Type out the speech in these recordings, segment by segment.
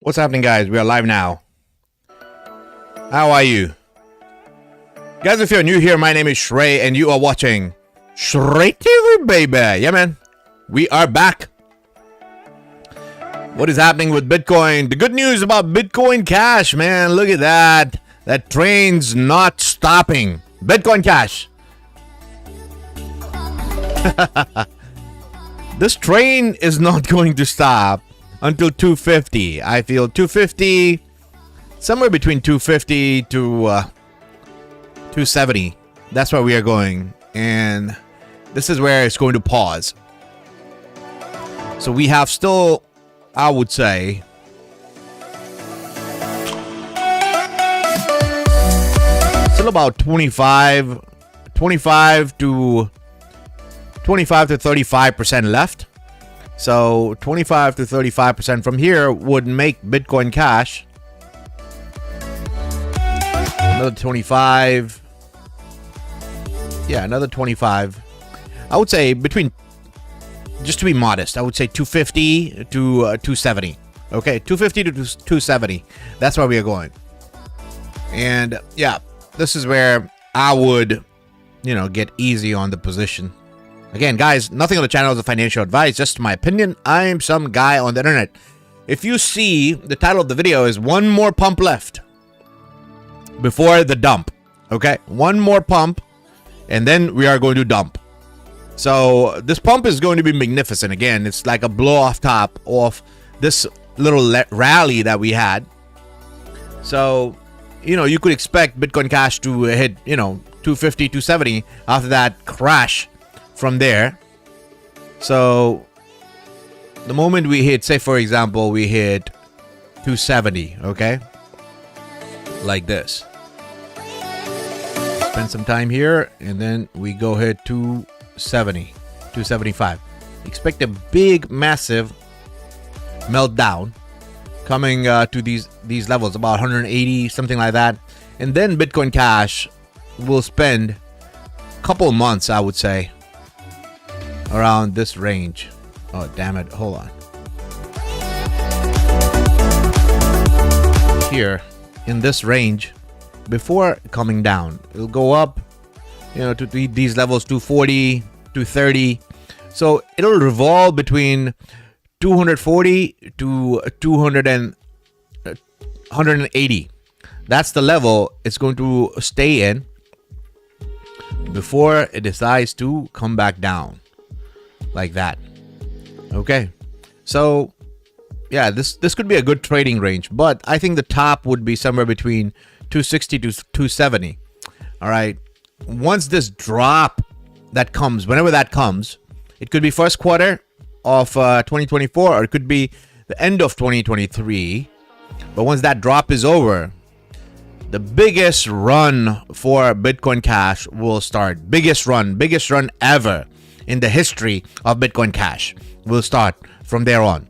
What's happening, guys? We are live now. How are you? Guys, if you're new here, my name is Shrey and you are watching Shrey TV, baby. Yeah, man. We are back. What is happening with Bitcoin? The good news about Bitcoin Cash, man. Look at that. That train's not stopping. Bitcoin Cash. This train is not going to stop until 250. I feel 250, somewhere between 250 to 270. That's where we are going. And this is where it's going to pause. So we have still, I would say, still about 25 to 35% left. So 25 to 35% from here would make Bitcoin Cash another 25. Yeah, another 25. I would say between, just to be modest, I would say 250 to 270. Okay, 250 to 270. That's where we are going. And yeah, this is where I would, get easy on the position. Again, guys, nothing on the channel is a financial advice, just my opinion. I'm some guy on the internet. If you see, the title of the video is one more pump left before the dump. Okay, one more pump and then we are going to dump. So this pump is going to be magnificent. Again, it's like a blow off top of this little rally that we had. So, you could expect Bitcoin Cash to hit, 250, 270 after that crash from there. So the moment we hit, say for example, we hit 270, okay, like this, spend some time here and then we go hit 270, 275. Expect a big massive meltdown coming to these levels, about 180, something like that. And then Bitcoin Cash will spend a couple months, I would say, around this range. Oh, damn it. Hold on. Here in this range before coming down. It'll go up, to these levels, 240, 230. So it'll revolve between 240 to 180. That's the level it's going to stay in before it decides to come back down. Like that. Okay, so yeah, this could be a good trading range, but I think the top would be somewhere between 260 to 270. All right, once this drop that comes, whenever that comes, it could be first quarter of 2024 or it could be the end of 2023. But once that drop is over, the biggest run for Bitcoin Cash will start. Biggest run ever in the history of Bitcoin Cash will start from there on.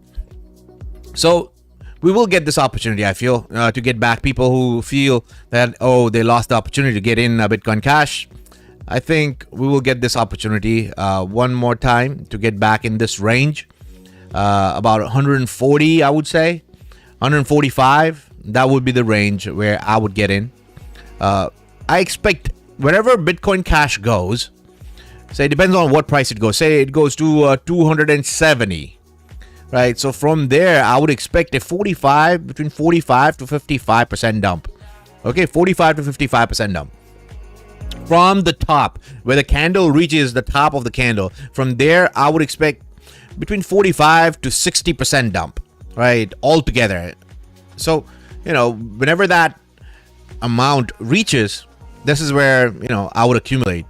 So we will get this opportunity, I feel, to get back people who feel that, they lost the opportunity to get in Bitcoin Cash. I think we will get this opportunity one more time to get back in this range, about 140, I would say, 145. That would be the range where I would get in. I expect wherever Bitcoin Cash goes, say it depends on what price it goes. Say it goes to 270, right? So from there, I would expect a between 45 to 55% dump. Okay, 45 to 55% dump. From the top, where the candle reaches the top of the candle, from there, I would expect between 45 to 60% dump, right? Altogether. So, whenever that amount reaches, this is where, I would accumulate.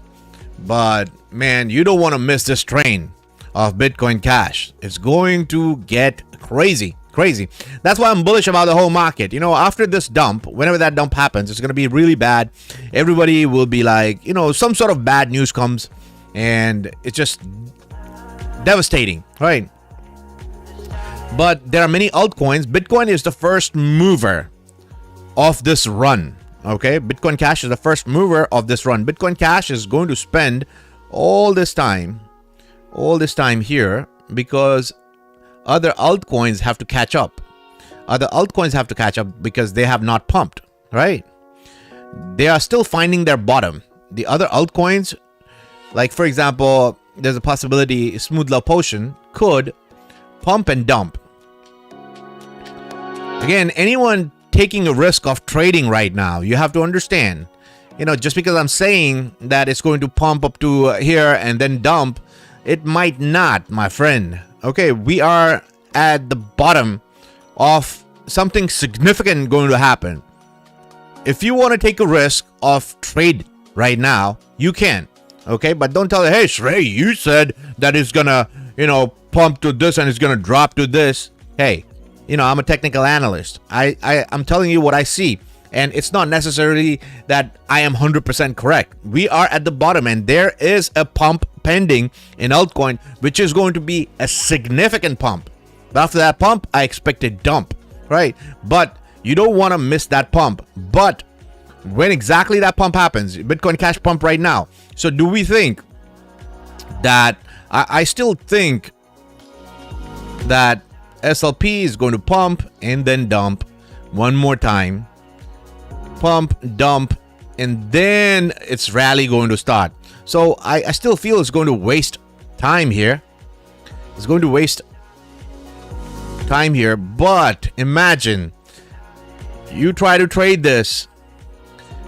But man, you don't want to miss this train of Bitcoin Cash. It's going to get crazy. That's why I'm bullish about the whole market. After this dump, whenever that dump happens, it's going to be really bad. Everybody will be like, some sort of bad news comes and it's just devastating, right? But there are many altcoins. Bitcoin is the first mover of this run. Okay, Bitcoin Cash is the first mover of this run. Bitcoin Cash is going to spend all this time here because other altcoins have to catch up. Other altcoins have to catch up because they have not pumped, right? They are still finding their bottom. The other altcoins, like for example, there's a possibility Smooth Love Potion could pump and dump. Again, anyone taking a risk of trading right now, you have to understand, just because I'm saying that it's going to pump up to here and then dump, it might not, my friend. Okay, we are at the bottom of something significant going to happen. If you want to take a risk of trade right now, you can. Okay, but don't tell it, hey, Shrey, you said that it's gonna, pump to this and it's gonna drop to this. Hey, I'm a technical analyst. I'm telling you what I see. And it's not necessarily that I am 100% correct. We are at the bottom and there is a pump pending in altcoin, which is going to be a significant pump. But after that pump, I expect a dump, right? But you don't want to miss that pump. But when exactly that pump happens, Bitcoin Cash pump right now. So do we think that, I still think that SLP is going to pump and then dump one more time. Pump, dump, and then its rally going to start. So I still feel it's going to waste time here. It's going to waste time here. But imagine you try to trade this.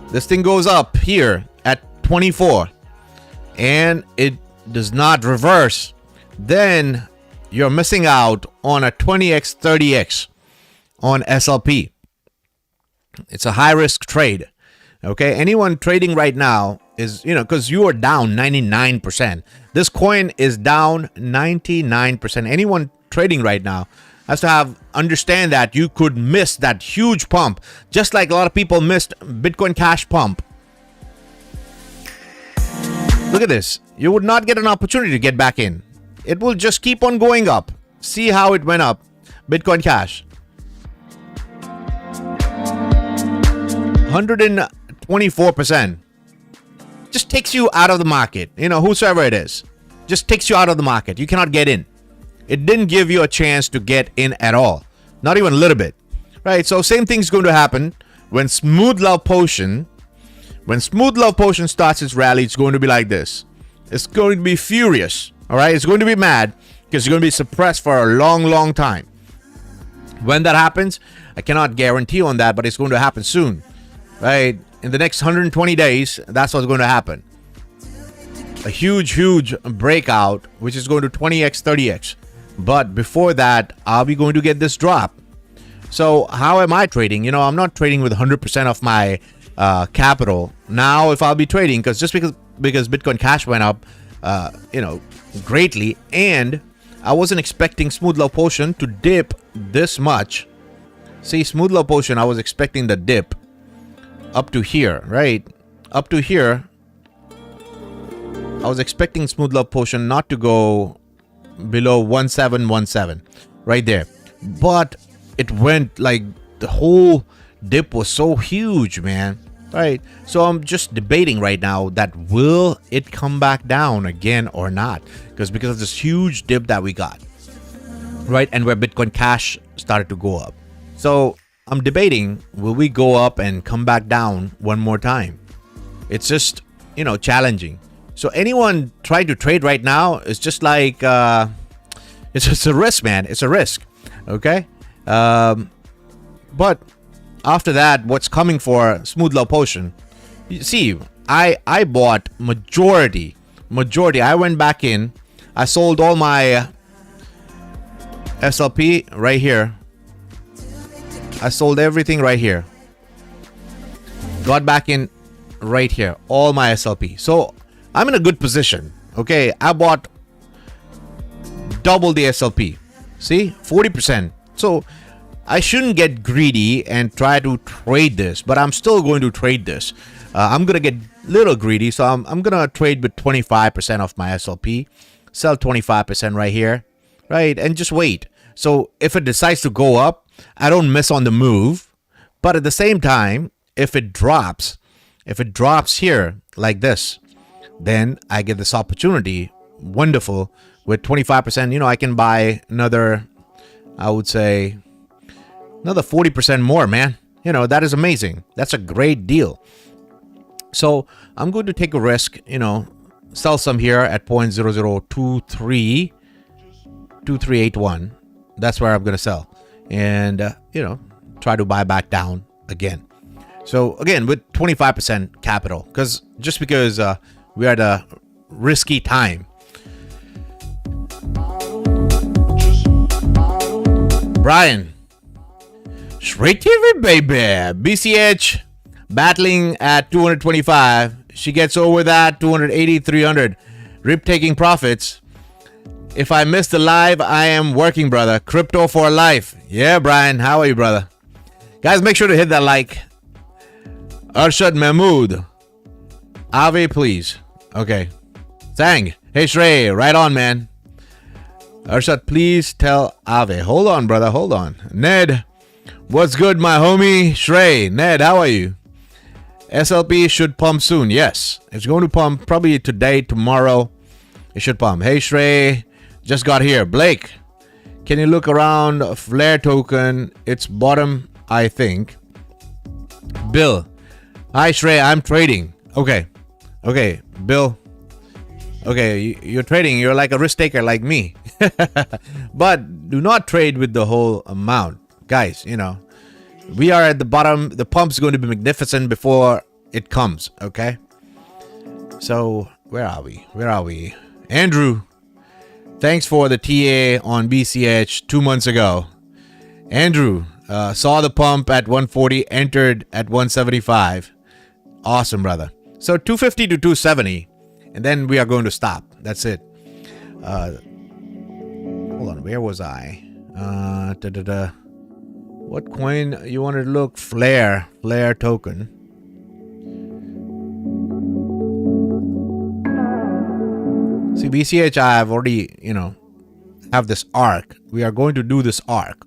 This thing goes up here at 24 and it does not reverse. Then you're missing out on a 20x, 30x on SLP. It's a high risk trade. Okay, anyone trading right now is, because you are down 99%. This coin is down 99%. Anyone trading right now has to understand that you could miss that huge pump, just like a lot of people missed Bitcoin Cash pump. Look at this. You would not get an opportunity to get back in. It will just keep on going up. See how it went up. Bitcoin Cash. 124%. Just takes you out of the market. Whosoever it is. Just takes you out of the market. You cannot get in. It didn't give you a chance to get in at all. Not even a little bit. Right? So same thing's going to happen when Smooth Love Potion. When Smooth Love Potion starts its rally, it's going to be like this. It's going to be furious. Alright? It's going to be mad because it's going to be suppressed for a long, long time. When that happens, I cannot guarantee on that, but it's going to happen soon. Right? In the next 120 days, that's what's going to happen. A huge, huge breakout, which is going to 20x, 30x. But before that, are we going to get this drop? So how am I trading? I'm not trading with 100% of my capital. Now, if I'll be trading, because Bitcoin Cash went up, greatly, and I wasn't expecting Smooth Love Potion to dip this much. See, Smooth Love Potion, I was expecting the dip up to here, right? Up to here. I was expecting Smooth Love Potion not to go below 1717 right there, but it went like the whole dip was so huge, man. Right? So I'm just debating right now that will it come back down again or not, because of this huge dip that we got, right? And where Bitcoin Cash started to go up. So I'm debating, will we go up and come back down one more time? It's just, challenging. So anyone trying to trade right now is just like, it's just a risk, man. It's a risk. Okay. But after that, what's coming for Smooth Love Potion? You see, I bought majority. I went back in. I sold all my SLP right here. I sold everything right here. Got back in right here. All my SLP. So I'm in a good position. Okay, I bought double the SLP. See, 40%. So I shouldn't get greedy and try to trade this, but I'm still going to trade this. I'm going to get a little greedy, so I'm going to trade with 25% of my SLP. Sell 25% right here, right? And just wait. So if it decides to go up, I don't miss on the move. But at the same time, if it drops here like this, then I get this opportunity. Wonderful. With 25%, I can buy another, I would say, Another 40% more, man. You know, that is amazing. That's a great deal. So I'm going to take a risk, you know, sell some here at 0.00232381. That's where I'm going to sell. And, you know, try to buy back down again. So again, with 25% capital, because we are at a risky time. Brian, straight TV, baby. BCH battling at 225. She gets over that 280, 300. Rip taking profits. If I missed the live, I am working, brother. Crypto for life. Yeah, Brian. How are you, brother? Guys, make sure to hit that like. Arshad Mahmood. Ave, please. Okay. Sang. Hey, Shrey. Right on, man. Arshad, please tell Ave. Hold on, brother. Hold on. Ned. What's good, my homie? Shrey. Ned, how are you? SLP should pump soon. Yes. It's going to pump probably today, tomorrow. It should pump. Hey, Shrey. Just got here. Blake. Can you look around Flare token? It's bottom, I think. Bill. Hi, Shrey. I'm trading. Okay. Okay, Bill. Okay, you're trading. You're like a risk taker like me. But do not trade with the whole amount. Guys, you know, we are at the bottom. The pump's going to be magnificent before it comes, okay? So, where are we? Where are we? Andrew, thanks for the TA on BCH 2 months ago. Andrew, saw the pump at 140, entered at 175. Awesome, brother. So 250 to 270, and then we are going to stop. That's it. Hold on, where was I? What coin you wanted to look? Flare token. See, BCH, I have already, you know, have this arc. We are going to do this arc.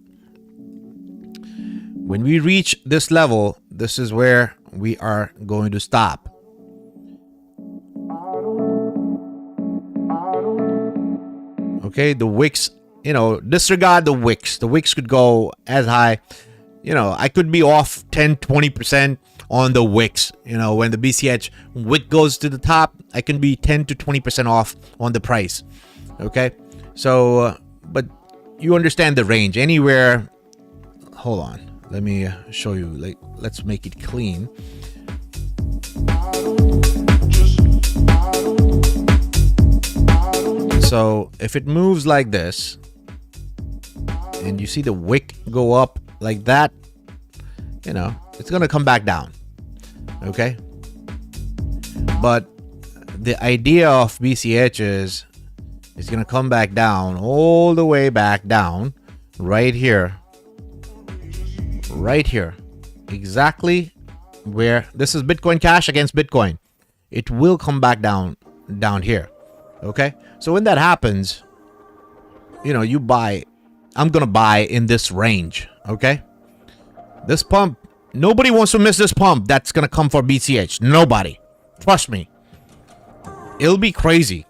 When we reach this level, this is where we are going to stop. Okay, the wicks, you know, disregard the wicks. The wicks could go as high, you know, I could be off 10-20% on the wicks. You know, when the BCH wick goes to the top, I can be 10 to 20% off on the price. Okay, so but you understand the range. Anywhere, hold on, let me show you. Like, let's make it clean. So if it moves like this, and you see the wick go up like that, you know, it's gonna come back down. Okay, but the idea of BCH is it's gonna come back down, all the way back down, right here, exactly where this is Bitcoin Cash against Bitcoin. It will come back down here. Okay, so when that happens, you know, you buy. I'm gonna buy in this range. Okay, this pump, nobody wants to miss this pump that's gonna come for BCH. Nobody, trust me, it'll be crazy.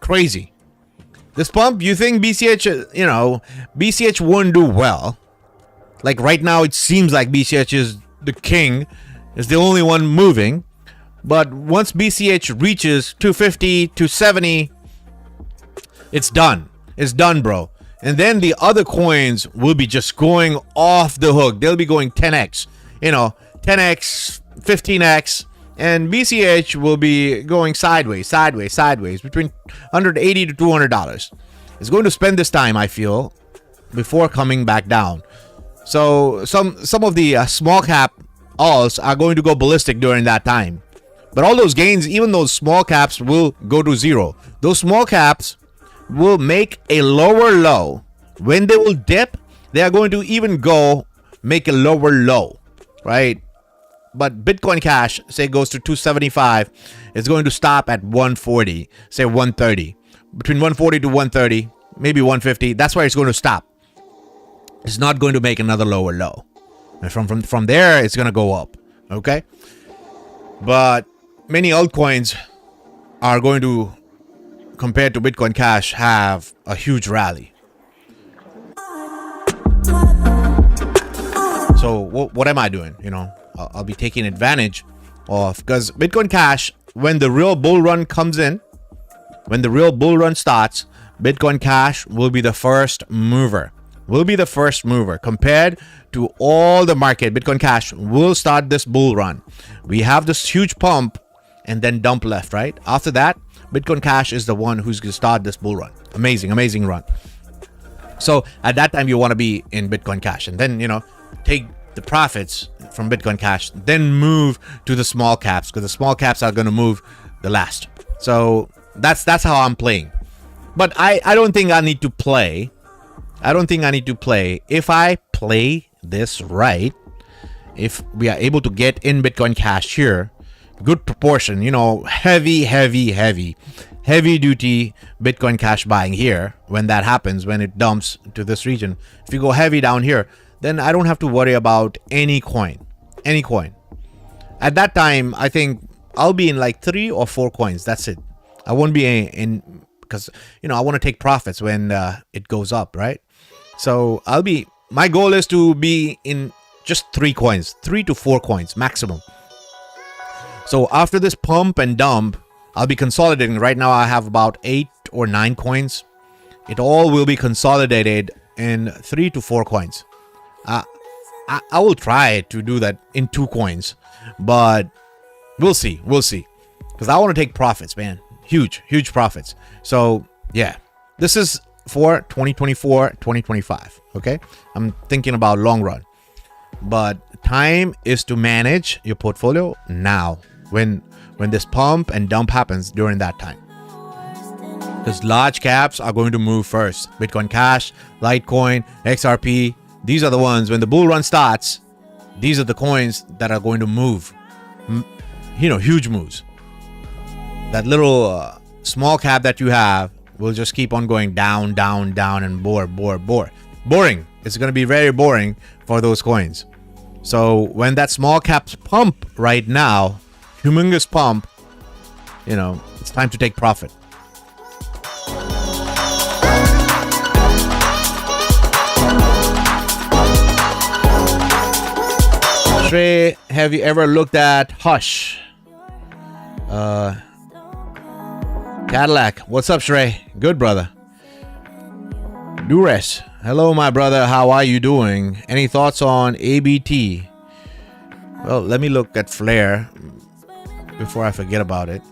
This pump, you think BCH, you know, BCH won't do well. Like right now, it seems like BCH is the king, is the only one moving. But once BCH reaches 250, 270, it's done. It's done, bro. And then the other coins will be just going off the hook. They'll be going 10x, you know, 10x, 15x, and BCH will be going sideways between $180 to $200. It's going to spend this time, I feel, before coming back down. So some of the small cap alts are going to go ballistic during that time. But all those gains, even those small caps, will go to zero. Those small caps will make a lower low. When they will dip, they are going to even go make a lower low, right? But Bitcoin Cash, say, goes to 275, it's going to stop at 140, say 130. Between 140 to 130, maybe 150, that's where it's going to stop. It's not going to make another lower low. And from there, it's going to go up, okay? But many altcoins are going to, compared to Bitcoin Cash, have a huge rally. So what am I doing? I'll be taking advantage of, because Bitcoin Cash, when the real bull run comes in, when the real bull run starts, Bitcoin Cash will be the first mover. Compared to all the market. Bitcoin Cash will start this bull run. We have this huge pump and then dump left, right? After that, Bitcoin Cash is the one who's going to start this bull run. Amazing run. So at that time, you want to be in Bitcoin Cash, and then, take the profits from Bitcoin Cash, then move to the small caps, because the small caps are going to move the last. So that's how I'm playing. But I don't think I need to play. If I play this right, if we are able to get in Bitcoin Cash here, good proportion, heavy duty Bitcoin Cash buying here. When that happens, when it dumps to this region, if you go heavy down here, then I don't have to worry about any coin. At that time, I think I'll be in like 3 or 4 coins. That's it. I won't be in because, I want to take profits when it goes up, right? So my goal is to be in just 3 coins, 3 to 4 coins maximum. So after this pump and dump, I'll be consolidating. Right now I have about 8 or 9 coins. It all will be consolidated in 3 to 4 coins. I will try to do that in 2 coins, but we'll see. Because I want to take profits, man. Huge profits. So yeah, this is for 2024, 2025. Okay. I'm thinking about long run, but time is to manage your portfolio now when this pump and dump happens during that time. Because large caps are going to move first. Bitcoin Cash, Litecoin, XRP. These are the ones, when the bull run starts, these are the coins that are going to move. Huge moves. That little small cap that you have will just keep on going down, and boring. It's going to be very boring for those coins. So when that small caps pump right now, humongous pump, it's time to take profit. Shrey, have you ever looked at Hush? Cadillac, what's up, Shrey? Good, brother. Dures, hello, my brother. How are you doing? Any thoughts on ABT? Well, let me look at Flare before I forget about it.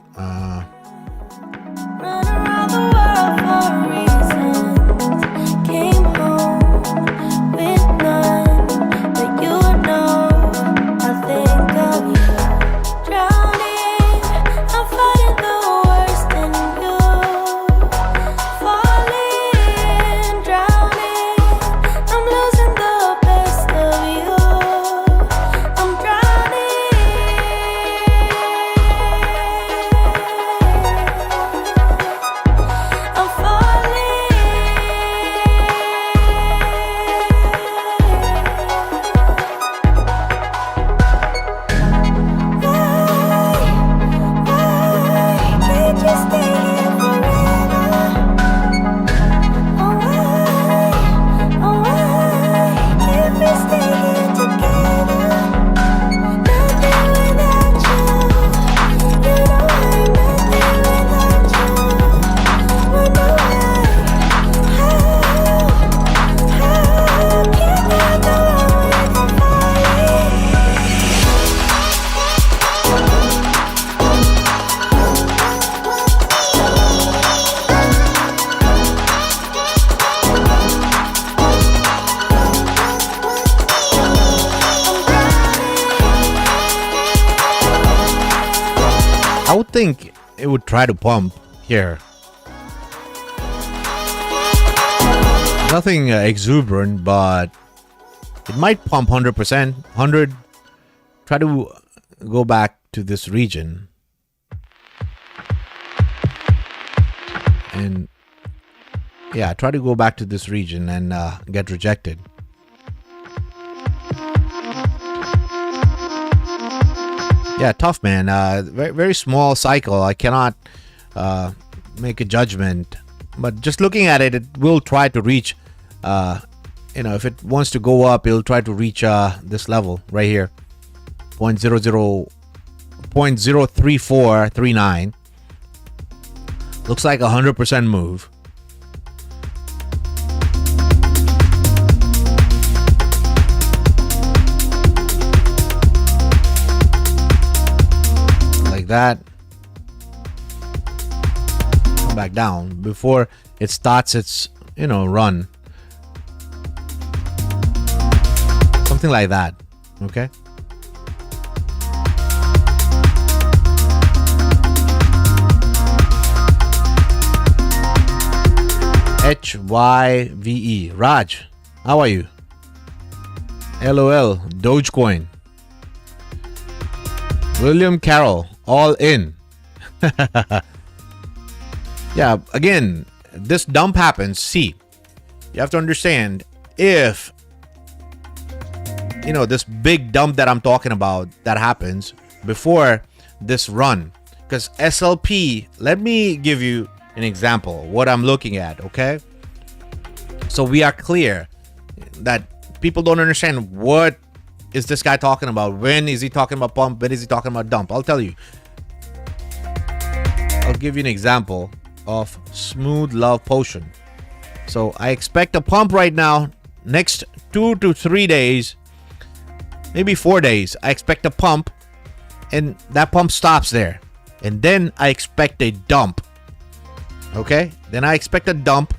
I would think it would try to pump here. Nothing exuberant, but it might pump 100%. 100. Try to go back to this region. And yeah, try to go back to this region and get rejected. Yeah, tough, man. Very, very small cycle. I cannot make a judgment, but just looking at it, it will try to reach if it wants to go up, it'll try to reach this level right here, 0.03439. Looks like 100% move. Like that. Come back down before it starts its run. Something like that. Okay. HYVE. Raj, how are you? LOL. Dogecoin. William Carroll. All in. Yeah, again, this dump happens. See, you have to understand, if this big dump that I'm talking about that happens before this run, because SLP, let me give you an example what I'm looking at. Okay, so we are clear that people don't understand what is this guy talking about. When is he talking about pump? When is he talking about dump? I'll tell you. I'll give you an example of Smooth Love Potion. So I expect a pump right now. Next 2 to 3 days, maybe 4 days, I expect a pump, and that pump stops there, and then I expect a dump. Okay, then I expect a dump,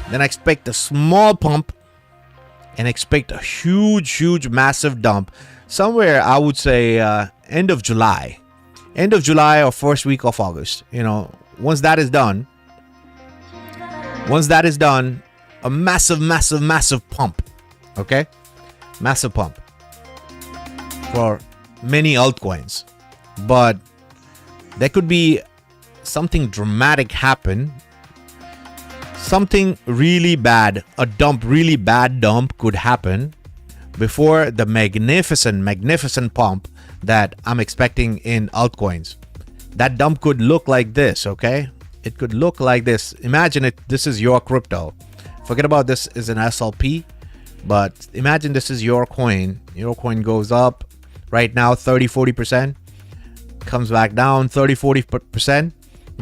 then I expect a small pump, and expect a huge massive dump somewhere, I would say end of July or first week of August. Once that is done, a massive pump. Okay, massive pump for many altcoins. But there could be something dramatic happen, something really bad, a really bad dump could happen before the magnificent pump that I'm expecting in altcoins. That dump could look like this. Okay, it could look like this. Imagine it. This is your crypto. Forget about this is an SLP, but imagine this is your coin. Your coin goes up right now 30-40%, comes back down 30-40%,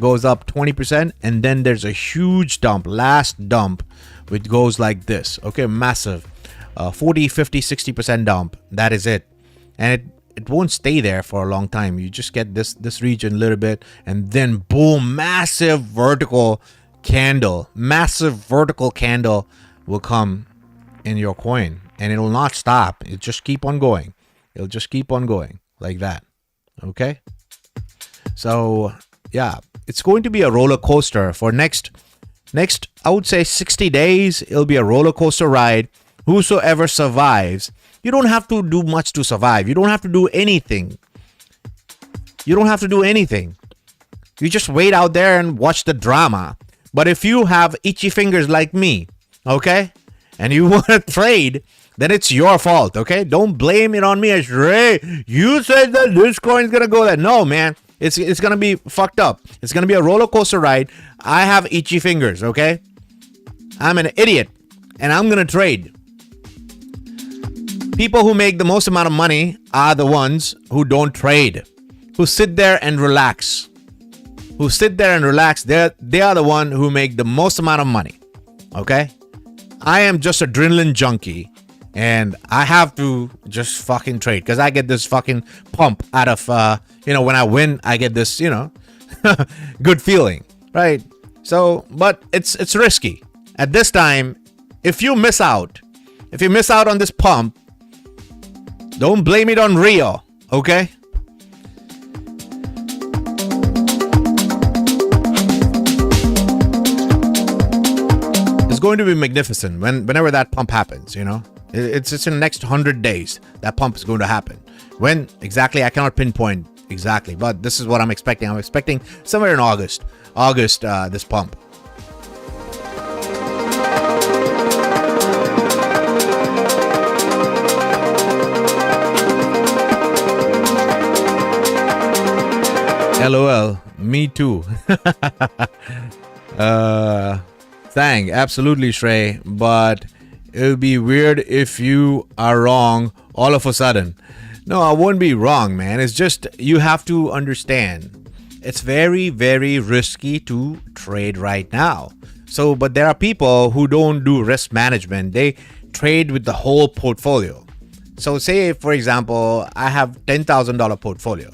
goes up 20%, and then there's a huge dump, last dump, which goes like this. Okay, massive 40-50-60% dump. That is it. And it won't stay there for a long time. You just get this region a little bit, and then boom, massive vertical candle will come in your coin, and it will not stop. It'll just keep on going. It'll just keep on going like that. Okay, so yeah, it's going to be a roller coaster for next I would say 60 days. It'll be a roller coaster ride. Whosoever survives, you don't have to do much to survive. You don't have to do anything. You just wait out there and watch the drama. But if you have itchy fingers like me, okay, and you want to trade, then it's your fault. Okay, don't blame it on me as Ray. You said that this coin's gonna go there. No, man, it's gonna be fucked up. It's gonna be a roller coaster ride. I have itchy fingers. Okay, I'm an idiot, and I'm gonna trade. People who make the most amount of money are the ones who don't trade, who sit there and relax. They are the one who make the most amount of money. Okay, I am just adrenaline junkie, and I have to just fucking trade because I get this fucking pump out of when I win, I get this good feeling, right? So, but it's risky at this time. If you miss out on this pump, don't blame it on Rio, okay? It's going to be magnificent whenever that pump happens. It's in the next 100 days that pump is going to happen. When exactly, I cannot pinpoint exactly, but this is what I'm expecting. I'm expecting somewhere in August, this pump. LOL, me too. Absolutely, Shrey, but It would be weird if you are wrong all of a sudden. No, I won't be wrong, man. It's just you have to understand. It's very, very risky to trade right now. So, but there are people who don't do risk management. They trade with the whole portfolio. So say, for example, I have $10,000 portfolio.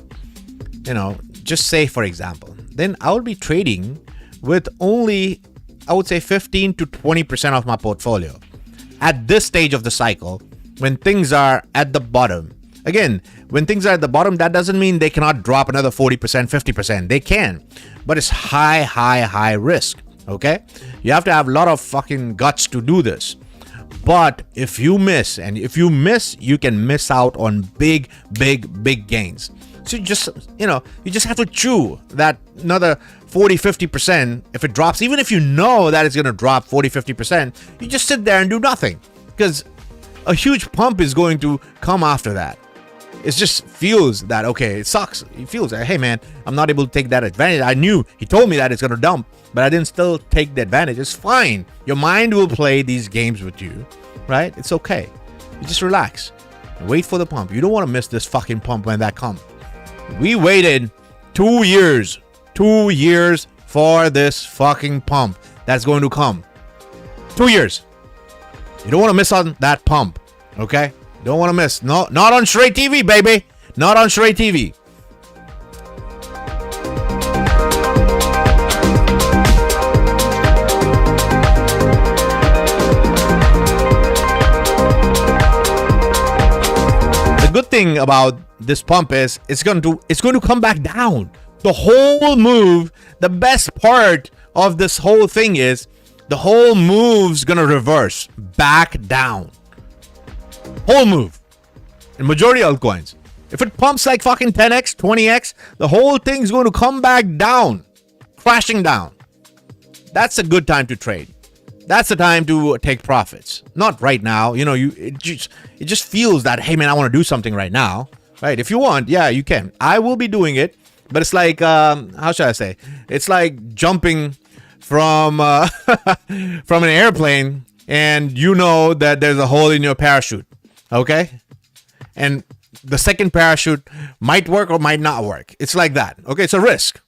Just say, for example, then I will be trading with only, I would say, 15 to 20% of my portfolio. At this stage of the cycle, when things are at the bottom. Again, when things are at the bottom, that doesn't mean they cannot drop another 40%, 50%. They can, but it's high risk, okay? You have to have a lot of fucking guts to do this. But if you miss, you can miss out on big gains. So you just have to chew that another 40, 50%. If it drops, even if you know that it's going to drop 40, 50%, you just sit there and do nothing because a huge pump is going to come after that. It just feels that, okay, it sucks. It feels like, hey man, I'm not able to take that advantage. I knew he told me that it's going to dump, but I didn't still take the advantage. It's fine. Your mind will play these games with you, right? It's okay. You just relax. Wait for the pump. You don't want to miss this fucking pump when that comes. We waited 2 years for this fucking pump that's going to come. 2 years. You don't want to miss on that pump, okay? Don't want to miss. No, not on Shrey TV, baby. Not on Shrey TV. The good thing about this pump is it's going to come back down. The whole move, the best part of this whole thing is the whole move's going to reverse back down. Whole move. In majority altcoins. If it pumps like fucking 10x, 20x, the whole thing's going to come back down. Crashing down. That's a good time to trade. That's the time to take profits. Not right now. It just feels that, hey man, I want to do something right now. Right? If you want, yeah, you can. I will be doing it. But it's like, how should I say? It's like jumping from from an airplane and you know that there's a hole in your parachute. Okay? And the second parachute might work or might not work. It's like that. Okay? It's a risk.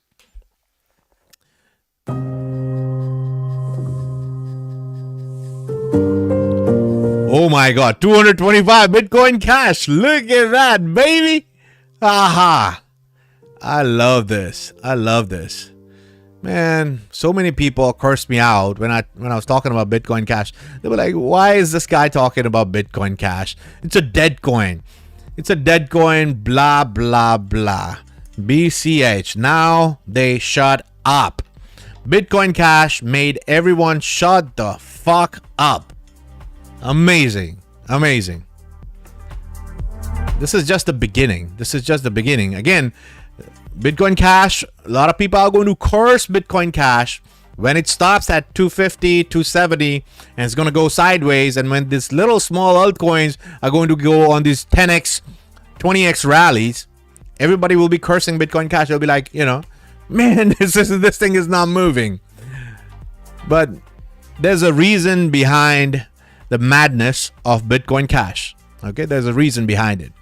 Oh my God. 225 Bitcoin Cash. Look at that, baby. Aha. I love this. Man, so many people cursed me out when I was talking about Bitcoin Cash. They were like, why is this guy talking about Bitcoin Cash? It's a dead coin. It's a dead coin, blah, blah, blah. BCH. Now they shut up. Bitcoin Cash made everyone shut the fuck up. Amazing. This is just the beginning. Again, Bitcoin Cash, a lot of people are going to curse Bitcoin Cash when it stops at 250, 270, and it's going to go sideways. And when these little small altcoins are going to go on these 10x, 20x rallies, everybody will be cursing Bitcoin Cash. They'll be like, man, this thing is not moving. But there's a reason behind the madness of Bitcoin Cash. Okay, there's a reason behind it.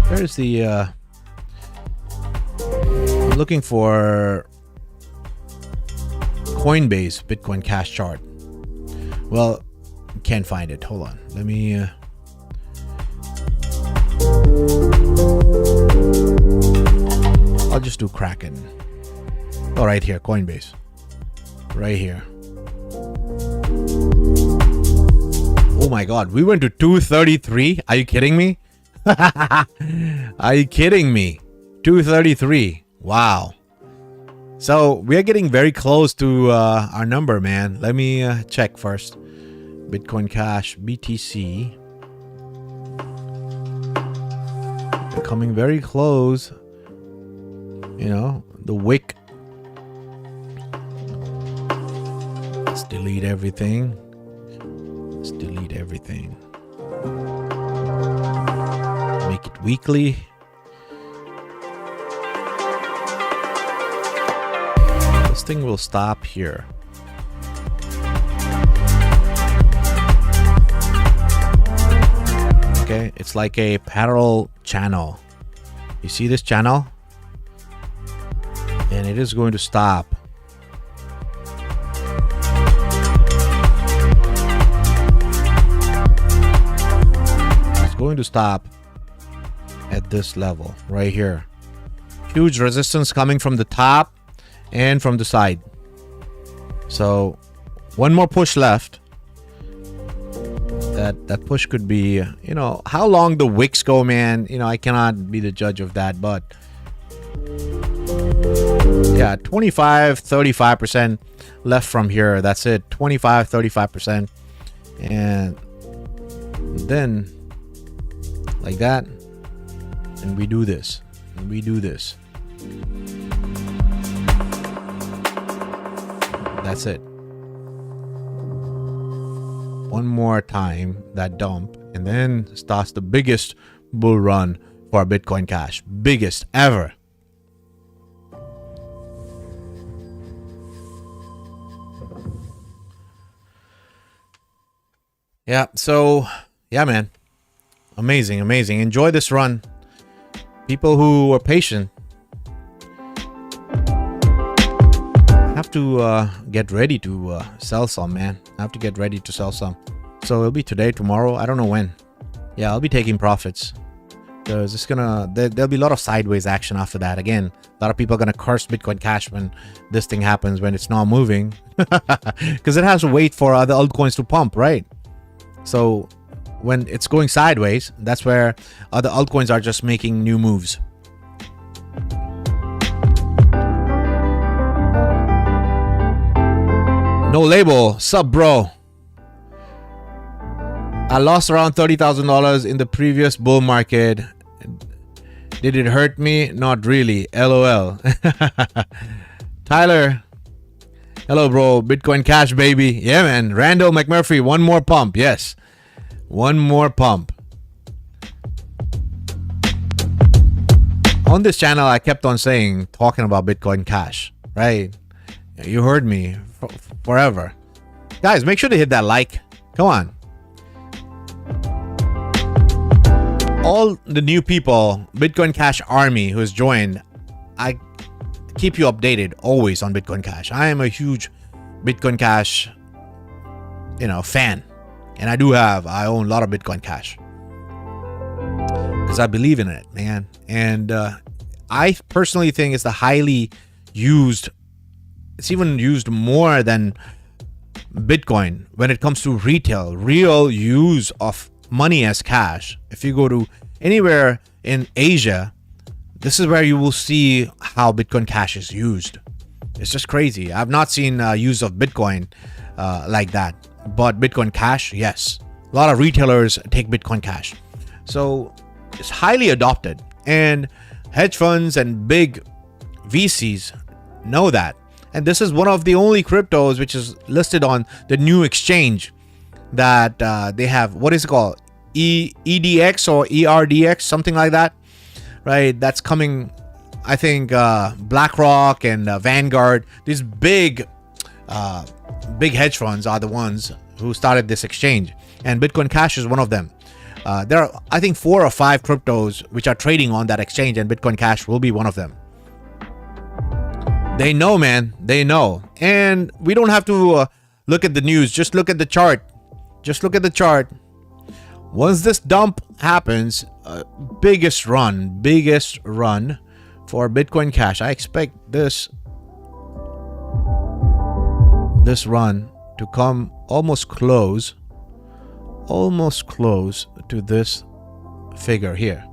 Where's the I'm looking for Coinbase Bitcoin Cash chart. Well, can't find it. Hold on. Let me I'll just do Kraken. Oh, right here, Coinbase. Right here. Oh my God, we went to 233. Are you kidding me? Are you kidding me? 233. Wow. So we're getting very close to our number, man. Let me check first. Bitcoin Cash, BTC. We're coming very close. The wick. Let's delete everything. Make it weekly. something will stop here. Okay, it's like a parallel channel. You see this channel? And it is going to stop. It's going to stop at this level right here. Huge resistance coming from the top and from the side. So one more push left. That push could be, you know, how long the wicks go, man. You know, I cannot be the judge of that, but yeah, 25-35% left from here. That's it. 25-35%. And then like that. And we do this. And we do this. That's it. One more time, that dump, and then starts the biggest bull run for Bitcoin Cash. Biggest ever. Yeah, so, yeah, man. Amazing, amazing. Enjoy this run. People who are patient have to get ready to sell some, man. I have to get ready to sell some. So it'll be today, tomorrow. I don't know when. Yeah, I'll be taking profits. There's just there'll be a lot of sideways action after that. Again, a lot of people are gonna curse Bitcoin Cash when this thing happens, when it's not moving, because it has to wait for other altcoins to pump, right? So when it's going sideways, that's where other altcoins are just making new moves. No label, sub bro. I lost around $30,000 in the previous bull market. Did it hurt me? Not really. LOL. Tyler. Hello, bro. Bitcoin Cash, baby. Yeah, man. Randall McMurphy. One more pump. Yes. One more pump. On this channel, I kept on talking about Bitcoin Cash, right? You heard me forever. Guys, make sure to hit that like. Come on. All the new people, Bitcoin Cash Army who has joined, I keep you updated always on Bitcoin Cash. I am a huge Bitcoin Cash, fan. And I own a lot of Bitcoin Cash. Because I believe in it, man. And I personally think it's the highly used, it's even used more than Bitcoin when it comes to retail, real use of money as cash. If you go to anywhere in Asia, this is where you will see how Bitcoin Cash is used. It's just crazy. I've not seen use of Bitcoin like that, but Bitcoin Cash, yes. A lot of retailers take Bitcoin Cash. So it's highly adopted, and hedge funds and big VCs know that. And this is one of the only cryptos which is listed on the new exchange that they have. What is it called? EDX or ERDX, something like that, right? That's coming. I think BlackRock and Vanguard, these big hedge funds are the ones who started this exchange, and Bitcoin Cash is one of them. There are, I think, 4 or 5 cryptos which are trading on that exchange, and Bitcoin Cash will be one of them. They know, man. They know. And we don't have to look at the news. Just look at the chart. Just look at the chart. Once this dump happens, biggest run for Bitcoin Cash. I expect this run to come almost close to this figure here.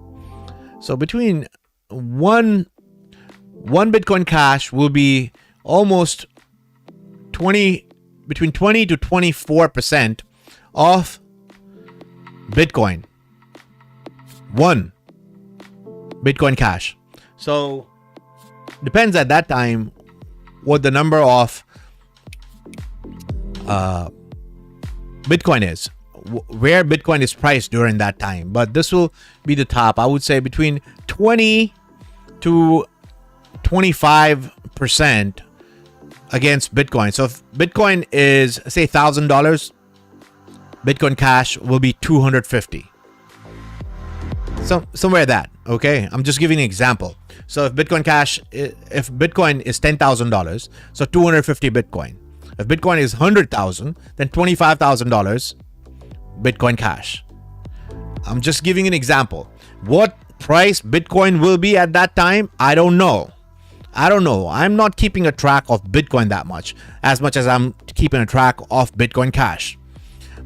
So between one Bitcoin Cash will be almost between 20 to 24% of Bitcoin. One Bitcoin Cash. So depends at that time what the number of Bitcoin is, where Bitcoin is priced during that time. But this will be the top. I would say between 20 to 25% against Bitcoin. So if Bitcoin is, say, $1,000, Bitcoin Cash will be 250. So somewhere that, okay? I'm just giving an example. So if Bitcoin Cash, if Bitcoin is $10,000, so 250 Bitcoin. If Bitcoin is 100,000, then $25,000 Bitcoin Cash. I'm just giving an example. What price Bitcoin will be at that time, I don't know. I'm not keeping a track of Bitcoin that much as I'm keeping a track of Bitcoin Cash.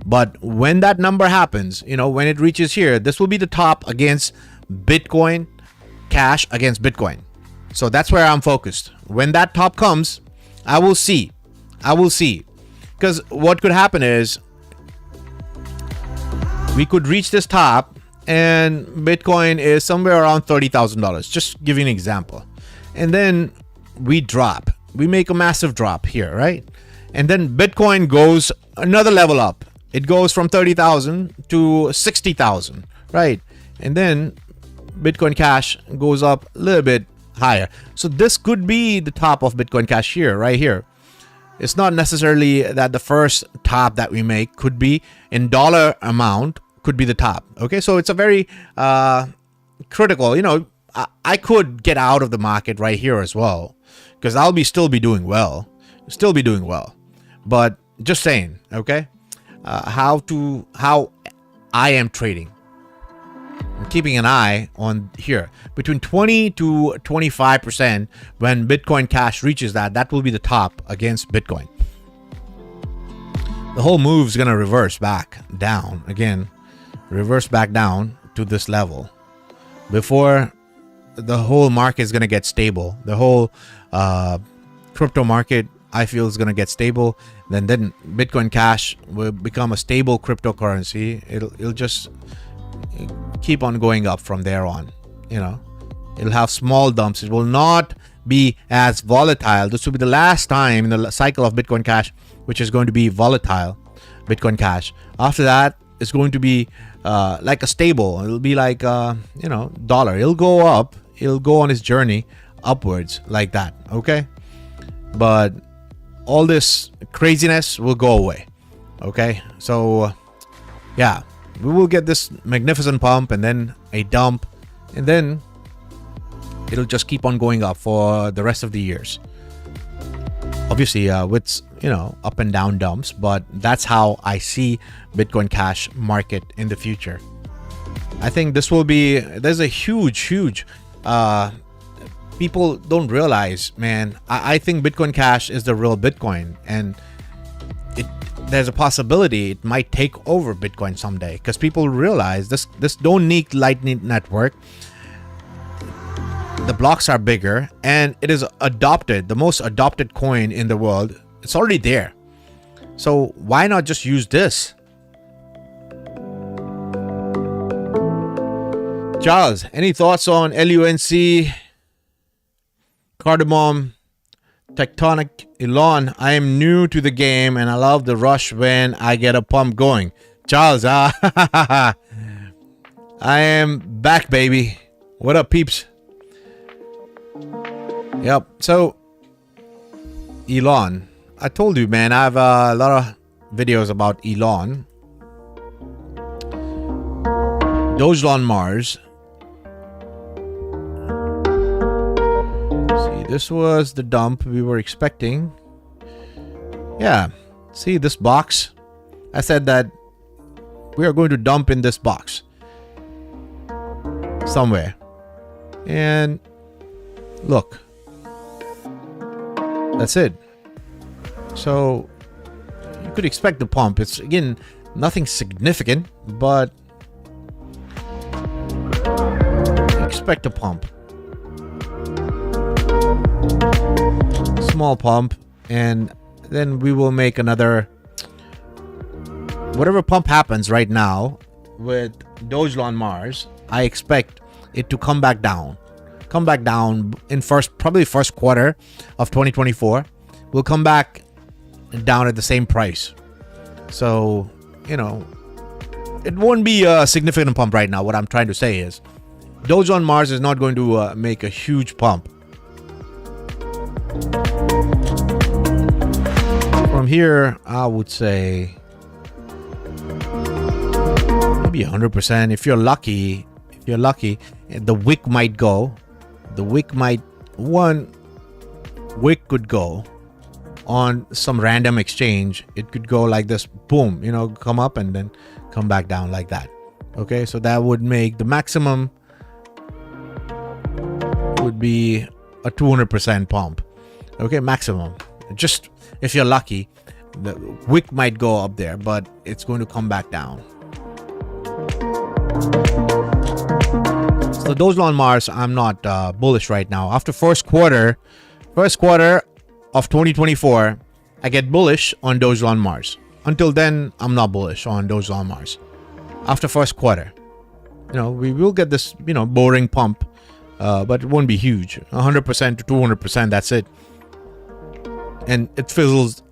But when that number happens, when it reaches here, this will be the top against Bitcoin Cash against Bitcoin. So that's where I'm focused. When that top comes, I will see. Because what could happen is we could reach this top and Bitcoin is somewhere around $30,000. Just giving an example. And then we make a massive drop here, right? And then Bitcoin goes another level up. It goes from 30,000 to 60,000, right? And then Bitcoin Cash goes up a little bit higher. So this could be the top of Bitcoin Cash here, right here. It's not necessarily that the first top that we make could be in dollar amount, could be the top. Okay, so it's a very critical, I could get out of the market right here as well, because I'll still be doing well. But just saying, okay? How I am trading. I'm keeping an eye on here between 20 to 25%. When Bitcoin Cash reaches that will be the top against Bitcoin. The whole move is gonna reverse back down again, to this level before the whole market is gonna get stable. The whole crypto market, I feel, is gonna get stable. Then Bitcoin Cash will become a stable cryptocurrency. It'll just keep on going up from there on. It'll have small dumps. It will not be as volatile. This will be the last time in the cycle of Bitcoin Cash which is going to be volatile. Bitcoin Cash. After that, it's going to be like a stable. It'll be like dollar. It'll go up. It'll go on its journey upwards like that. Okay, but all this craziness will go away. Okay, so yeah, we will get this magnificent pump and then a dump, and then it'll just keep on going up for the rest of the years. Obviously, with up and down dumps, but that's how I see Bitcoin Cash market in the future. I think this will be. There's a huge. People don't realize, man. I think Bitcoin Cash is the real Bitcoin, and there's a possibility it might take over Bitcoin someday, because people realize this don't need Lightning Network. The blocks are bigger, and it is the most adopted coin in the world. It's already there. So why not just use this? Charles, any thoughts on LUNC, Cardamom, Tectonic, Elon? I am new to the game and I love the rush when I get a pump going. Charles, I am back, baby. What up, peeps? Yep. So, Elon, I told you, man, I have a lot of videos about Elon. Dogelon Mars. See, this was the dump we were expecting. Yeah. See this box? I said that we are going to dump in this box somewhere. And look. That's it. So you could expect the pump. It's again nothing significant, but expect a pump. Small pump, and then we will make another. Whatever pump happens right now with Dogelon Mars, I expect it to come back down. In probably first quarter of 2024. We'll come back down at the same price. So, it won't be a significant pump right now. What I'm trying to say is Dogelon Mars is not going to make a huge pump. here, I would say maybe 100%. If you're lucky, the wick might go. One wick could go on some random exchange. It could go like this, boom, come up and then come back down like that. Okay, so that would make the maximum would be a 200% pump. Okay, maximum. Just if you're lucky, the wick might go up there, but it's going to come back down. So those on Mars, I'm not bullish right now. After first quarter of 2024, I get bullish on Doge on Mars. Until then, I'm not bullish on Doge on Mars. After first quarter, we will get this, boring pump, but it won't be huge. 100% to 200%, that's it. And it fizzles.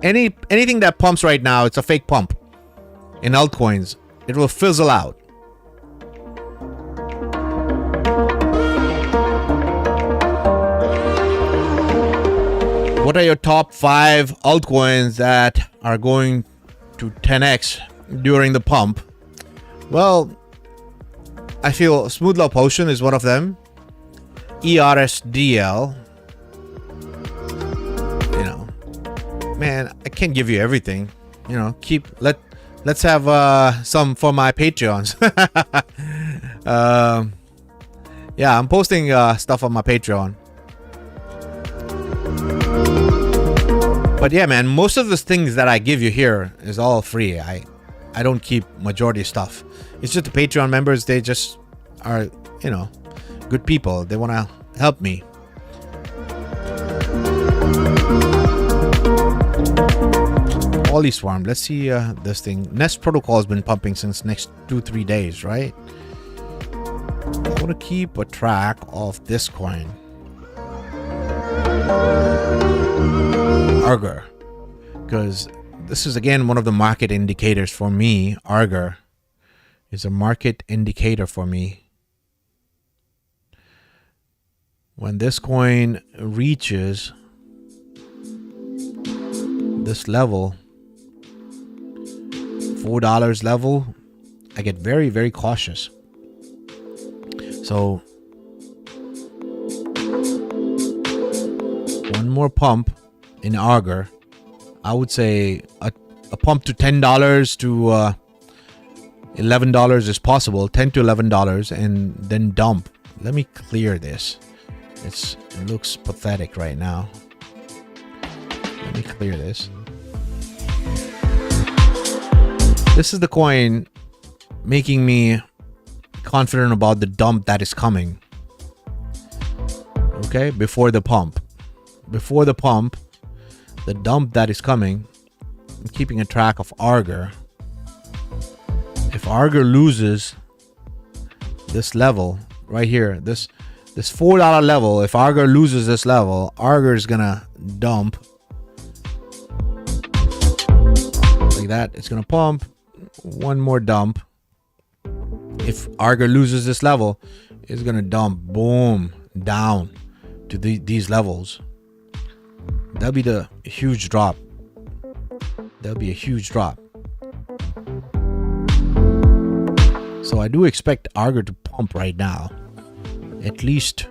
Anything that pumps right now, it's a fake pump. In altcoins, it will fizzle out. What are your top 5 altcoins that are going to 10x during the pump? Well, I feel Smooth Love Potion is one of them. ERSDL. Man, I can't give you everything. Let's have some for my Patreons. Yeah, I'm posting stuff on my Patreon. But yeah, man, most of the things that I give you here is all free. I don't keep majority stuff. It's just the Patreon members, they just are, good people. They want to help me. Holy Swarm, let's see this thing. Nest Protocol has been pumping since next 2-3 days, right? I want to keep a track of this coin. Arger, because this is again one of the market indicators for me. Arger is a market indicator for me. When this coin reaches this level, $4 level, I get very, very cautious. So one more pump in Arger, I would say a pump to $10 to $11 is possible. $10 to $11, and then dump. Let me clear this. It looks pathetic right now. Let me clear this. This is the coin making me confident about the dump that is coming. Okay, before the pump. Before the pump, the dump that is coming. I'm keeping a track of Arger. If Arger loses this level right here, this $4 level, if Arger loses this level, Arger is gonna dump like that. It's gonna pump. One more dump. If Arger loses this level, it's gonna dump, boom, down to these levels. That'll be the huge drop. That'll be a huge drop. So I do expect Arger to pump right now. At least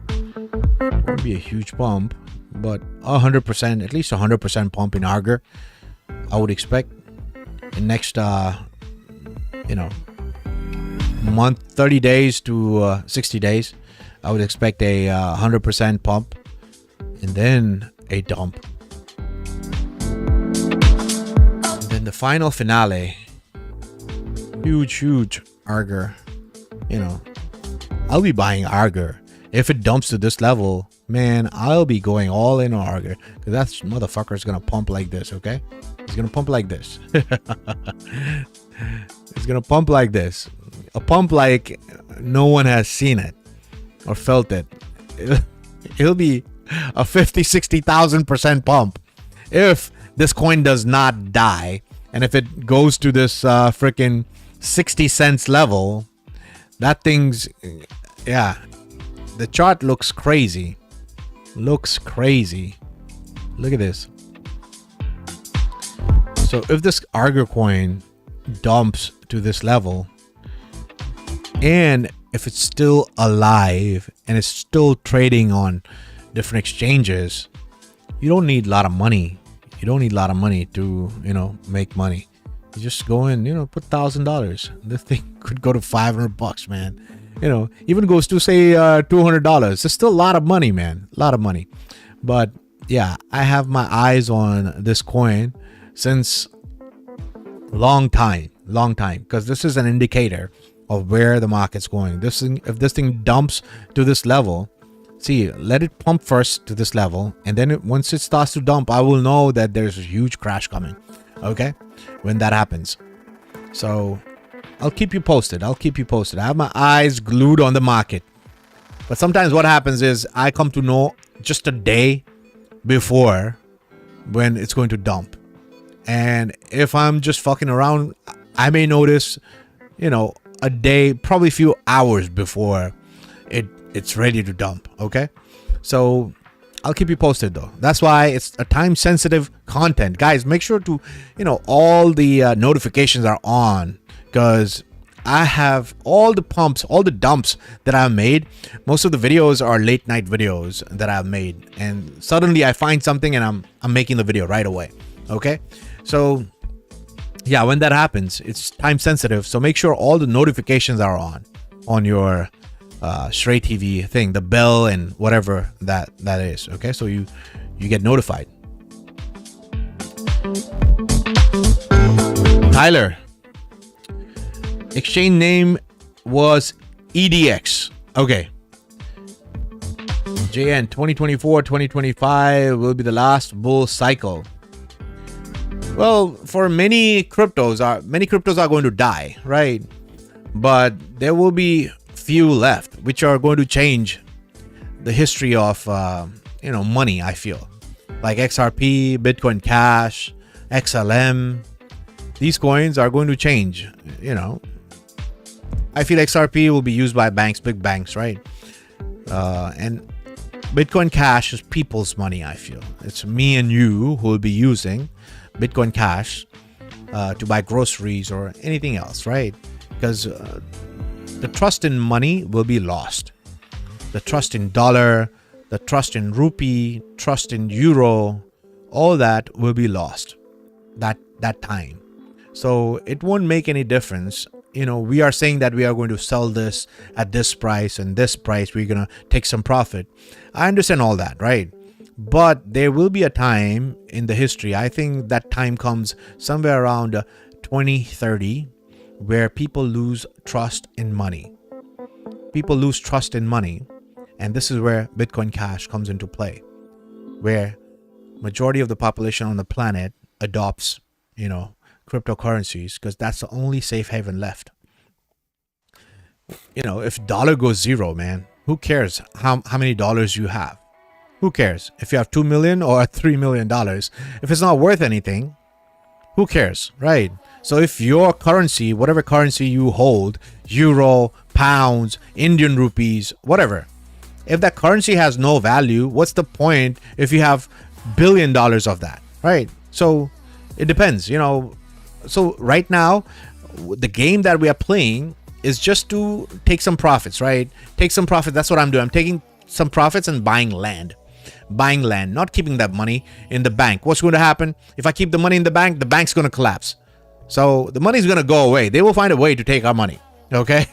it won't be a huge pump, but 100%, at least 100% pump in Arger, I would expect in next month, 30 days to 60 days. I would expect a 100% pump and then a dump. And then the final finale, huge Arger. I'll be buying Arger. If it dumps to this level, man, I'll be going all in on Arger, because that motherfucker's gonna pump like this. Okay, it's gonna pump like this. It's gonna pump like this. A pump like no one has seen it or felt it. It'll be a 50,000-60,000% pump if this coin does not die, and if it goes to this freaking 60 cents level. That thing's, yeah, the chart looks crazy. Look at this. So if this Argo coin dumps to this level, and if it's still alive and it's still trading on different exchanges, you don't need a lot of money. You don't need a lot of money to, make money. You just go in, put $1,000. This thing could go to $500, man. Even goes to say $200. It's still a lot of money, man. A lot of money. But yeah, I have my eyes on this coin since long time, because this is an indicator of where the market's going. If this thing dumps to this level, see, let it pump first to this level, and then once it starts to dump, I will know that there's a huge crash coming. Okay, when that happens. So I'll keep you posted. I have my eyes glued on the market. But sometimes what happens is I come to know just a day before when it's going to dump. And if I'm just fucking around, I may notice, a day, probably a few hours before it's ready to dump. Okay, so I'll keep you posted though. That's why it's a time sensitive content, guys. Make sure to all the notifications are on, because I have all the pumps, all the dumps that I've made. Most of the videos are late night videos that I've made, and suddenly I find something and I'm making the video right away. Okay, so yeah, when that happens, it's time sensitive. So make sure all the notifications are on your Stray TV thing, the bell and whatever that is. Okay, so you get notified. Tyler, exchange name was EDX. Okay. JN, 2024-2025 will be the last bull cycle. Well, for many cryptos are going to die, right? But there will be few left which are going to change the history of money. I feel like XRP, Bitcoin Cash, XLM. These coins are going to change. I feel XRP will be used by banks, big banks, right? And Bitcoin Cash is people's money. I feel it's me and you who will be using Bitcoin Cash to buy groceries or anything else, right? Because the trust in money will be lost. The trust in dollar, the trust in rupee, trust in euro, all that will be lost that time. So it won't make any difference. We are saying that we are going to sell this at this price and this price. We're going to take some profit. I understand all that, right? But there will be a time in the history, I think that time comes somewhere around 2030, where people lose trust in money. People lose trust in money. And this is where Bitcoin Cash comes into play, where majority of the population on the planet adopts, cryptocurrencies, because that's the only safe haven left. If dollar goes zero, man, who cares how many dollars you have? Who cares if you have $2 million or $3 million? If it's not worth anything, who cares, right? So if your currency, whatever currency you hold, euro, pounds, Indian rupees, whatever, if that currency has no value, what's the point if you have $1 billion of that, right? So it depends, So right now, the game that we are playing is just to take some profits, right? Take some profit. That's what I'm doing. I'm taking some profits and buying land, not keeping that money in the bank. What's going to happen if I keep the money in the bank's going to collapse. So the money's going to go away. They will find a way to take our money. Okay.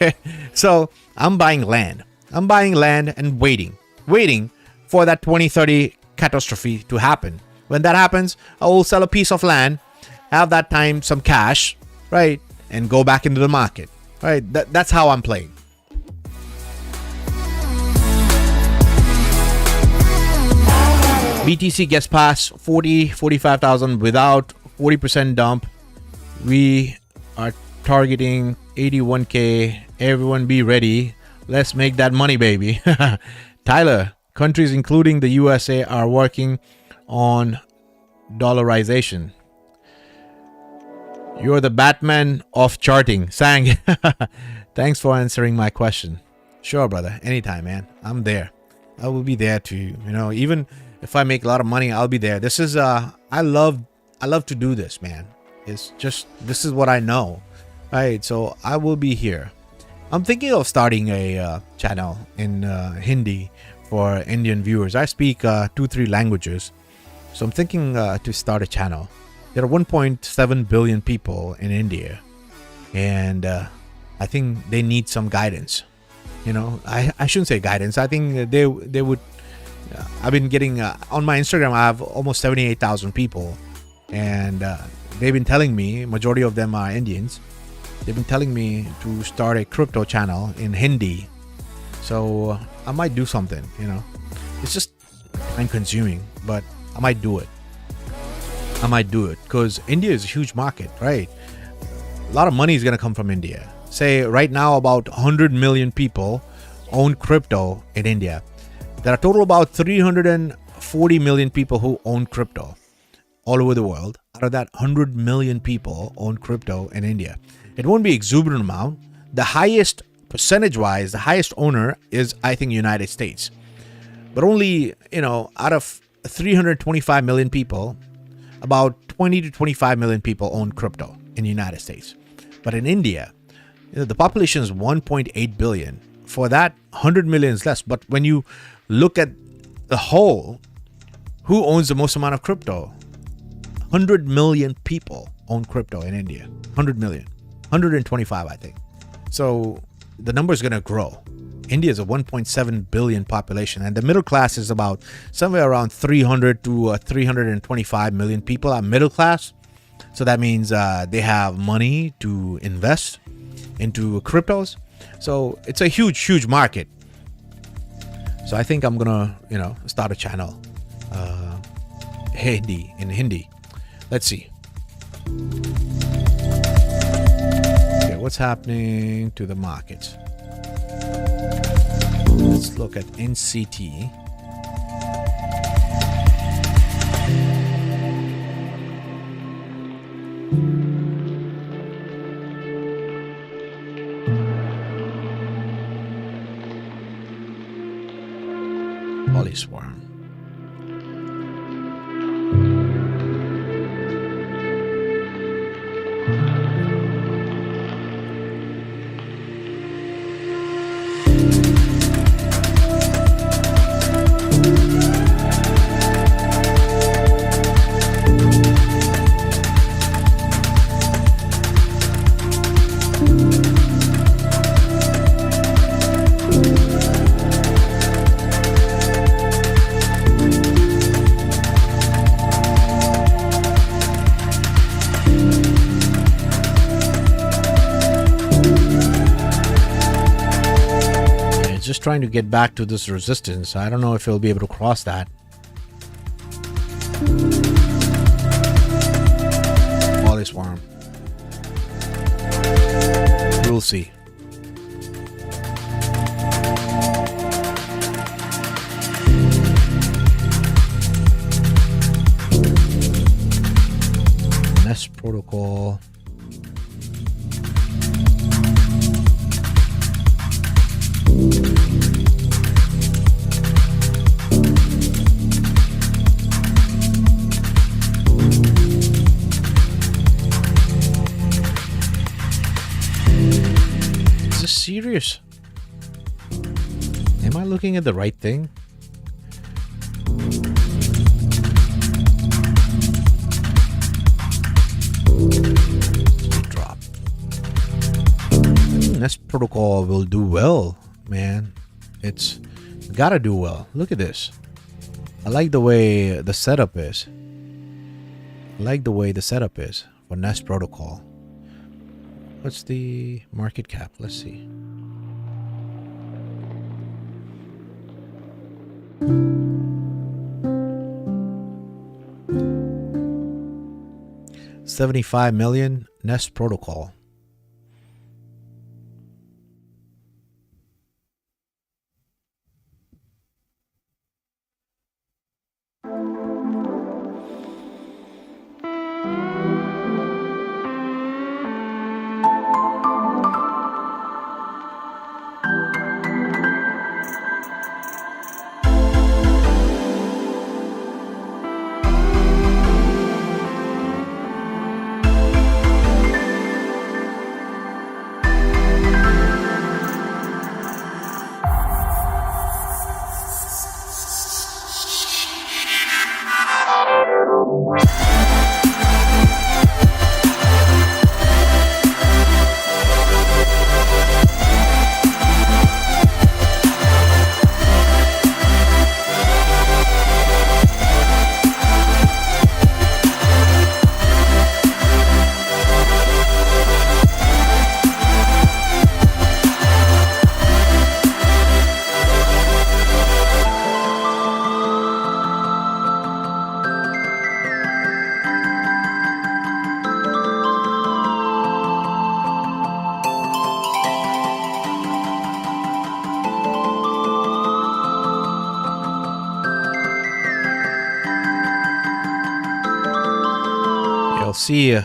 So I'm buying land and waiting for that 2030 catastrophe to happen. When that happens, I will sell a piece of land, have that time some cash, right? And go back into the market, right? That's how I'm playing. BTC gets past 45,000 without 40% dump. We are targeting 81K. Everyone be ready. Let's make that money, baby. Tyler, countries including the USA are working on dollarization. You're the Batman of charting. Sang. Thanks for answering my question. Sure, brother. Anytime, man. I'm there. I will be there to, even if I make a lot of money, I'll be there. This is I love to do this, man. It's just this is what I know, right? So I will be here. I'm thinking of starting a channel in Hindi for Indian viewers. I speak 2-3 languages, so I'm thinking to start a channel. There are 1.7 billion people in India, and I think they need some guidance. I shouldn't say guidance. I think they would. I've been getting on my Instagram. I have almost 78,000 people, and they've been telling me, majority of them are Indians. They've been telling me to start a crypto channel in Hindi. So I might do something, It's just time consuming, but I might do it. Because India is a huge market, right? A lot of money is going to come from India. Say right now about 100 million people own crypto in India. There are total about 340 million people who own crypto all over the world. Out of that, 100 million people own crypto in India. It won't be exuberant amount. The highest percentage-wise, the highest owner is, I think, United States. But only, out of 325 million people, about 20 to 25 million people own crypto in the United States. But in India, the population is 1.8 billion. For that, 100 million is less. But when you look at the whole, who owns the most amount of crypto? 100 million people own crypto in India. 100 million. 125, I think. So the number is going to grow. India is a 1.7 billion population, and the middle class is about somewhere around 300 to 325 million people are middle class. So that means they have money to invest into cryptos. So it's a huge market. So I think I'm gonna, start a channel, in Hindi. Let's see. Okay, what's happening to the markets? Let's look at NCT. Polyswarm. Just trying to get back to this resistance. I don't know if it'll be able to cross that. Polyswarm. We'll see. Nest protocol. Serious? Am I looking at the right thing? Drop. Nest protocol will do well, man. It's gotta do well. Look at this. I like the way the setup is. For Nest protocol. What's the market cap? Let's see. $75 million Nest protocol. we'll see,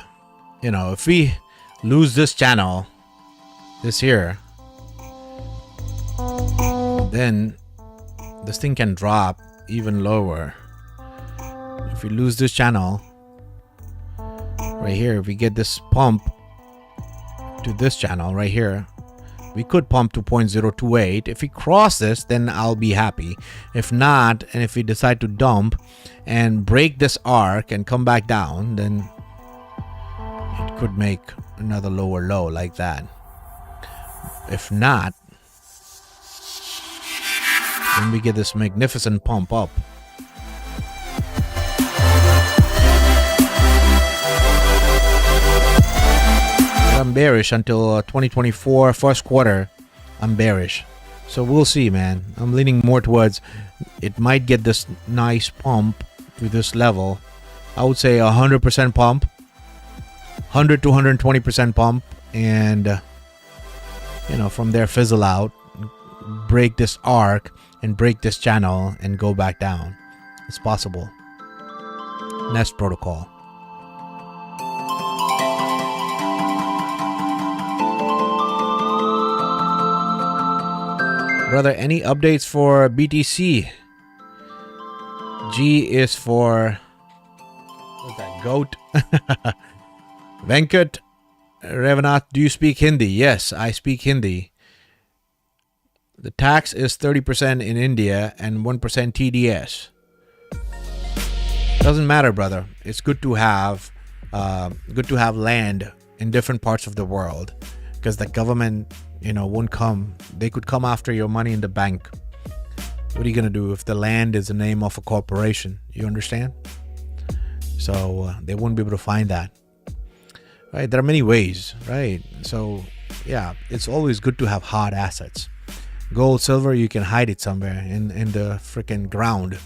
if we lose this channel, this here, then this thing can drop even lower. If we lose this channel right here, if we get this pump to this channel right here, we could pump to 0.028. If we cross this, then I'll be happy. If not, and if we decide to dump and break this arc and come back down, then it could make another lower low like that. If not, then we get this magnificent pump up. I'm bearish until 2024 first quarter. I'm bearish, so we'll see, man. I'm leaning more towards it might get this nice pump to this level. I would say 100% pump, 100 to 120% pump, and from there fizzle out, break this arc and break this channel and go back down. It's possible. Nest protocol. Brother, any updates for BTC? G is for, what's that, goat? Venkat Ravanath, do you speak Hindi? Yes, I speak Hindi. The tax is 30% in India and 1% TDS. Doesn't matter, brother. It's good to have land in different parts of the world, because the government won't come. They could come after your money in the bank. What are you gonna do if the land is the name of a corporation? You understand? So they won't be able to find that, right? There are many ways, right? So yeah, it's always good to have hard assets. Gold, silver, you can hide it somewhere in the freaking ground.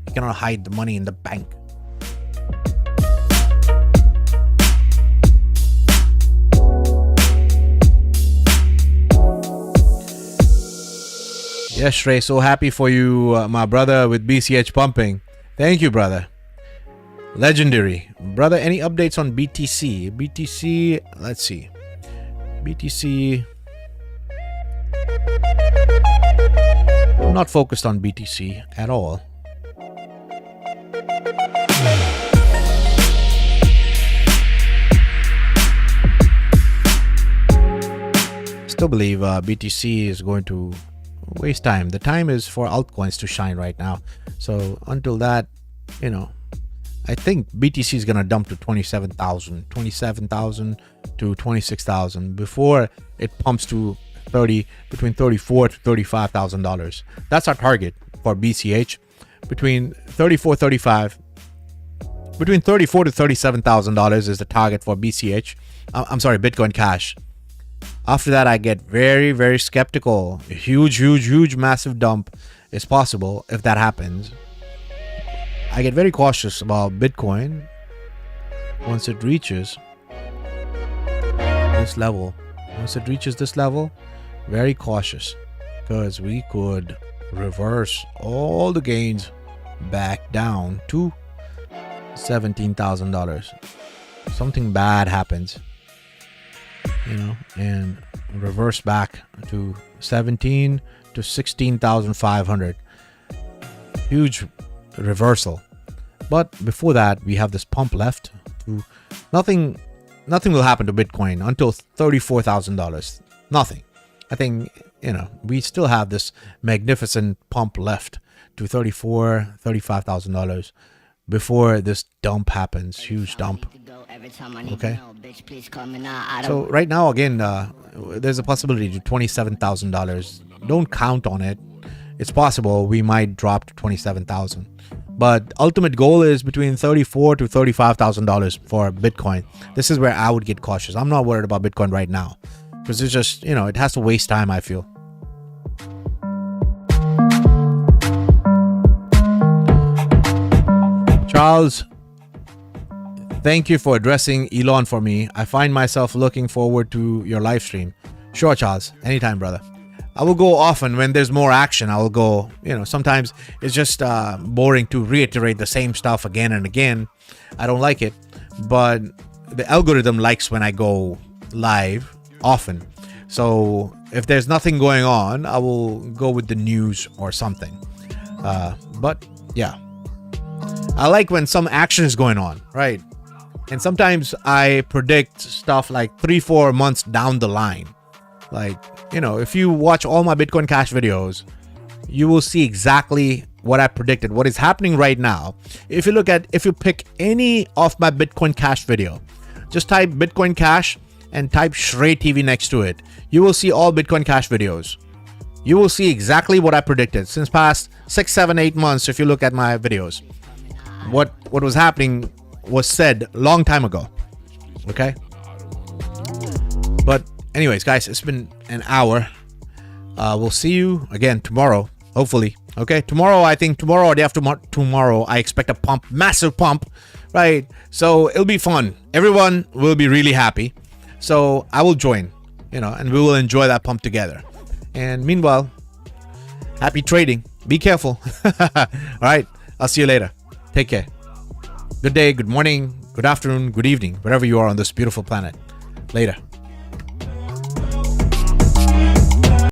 You cannot hide the money in the bank. Yes, Shrey, so happy for you, my brother, with BCH pumping. Thank you, brother. Legendary. Brother, any updates on BTC? BTC, let's see. BTC. I'm not focused on BTC at all. Still believe BTC is going to waste time. The time is for altcoins to shine right now. So until that, I think BTC is gonna dump to 27,000 to 26,000 before it pumps to between $34,000 to $35,000. That's our target for BCH. Between $34,000 to $37,000 is the target for BCH. I'm sorry, Bitcoin Cash. After that, I get very, very skeptical. A huge, massive dump is possible if that happens. I get very cautious about Bitcoin once it reaches this level. Very cautious, because we could reverse all the gains back down to $17,000. Something bad happens, and reverse back to 17 to 16,500. Huge reversal. But before that, we have this pump left. To nothing will happen to Bitcoin until $34,000. Nothing. I think, we still have this magnificent pump left to $34,000, $35,000 before this dump happens. Huge dump. Okay. So right now, again, there's a possibility to $27,000. Don't count on it. It's possible we might drop to $27,000. But ultimate goal is between $34,000 to $35,000 for Bitcoin. This is where I would get cautious. I'm not worried about Bitcoin right now, because it's just, it has to waste time, I feel. Charles, thank you for addressing Elon for me. I find myself looking forward to your live stream. Sure, Charles. Anytime, brother. I will go often when there's more action. I will go, sometimes it's just boring to reiterate the same stuff again and again. I don't like it. but the algorithm likes when I go live often. So if there's nothing going on, I will go with the news or something. But yeah, I like when some action is going on, right? And sometimes I predict stuff like 3-4 months down the line. Like, if you watch all my Bitcoin Cash videos, you will see exactly what I predicted, what is happening right now. If you pick any of my Bitcoin Cash video, just type Bitcoin Cash and type Shrey TV next to it. You will see all Bitcoin Cash videos. You will see exactly what I predicted since past 6, 7, 8 months. If you look at my videos, what was happening was said a long time ago. Okay. But anyways, guys, it's been an hour. We'll see you again tomorrow, hopefully. Okay. Tomorrow or day after tomorrow, I expect a pump, massive pump, right? So it'll be fun. Everyone will be really happy. So I will join, and we will enjoy that pump together. And meanwhile, happy trading. Be careful. All right. I'll see you later. Take care. Good day, good morning, good afternoon, good evening, wherever you are on this beautiful planet. Later.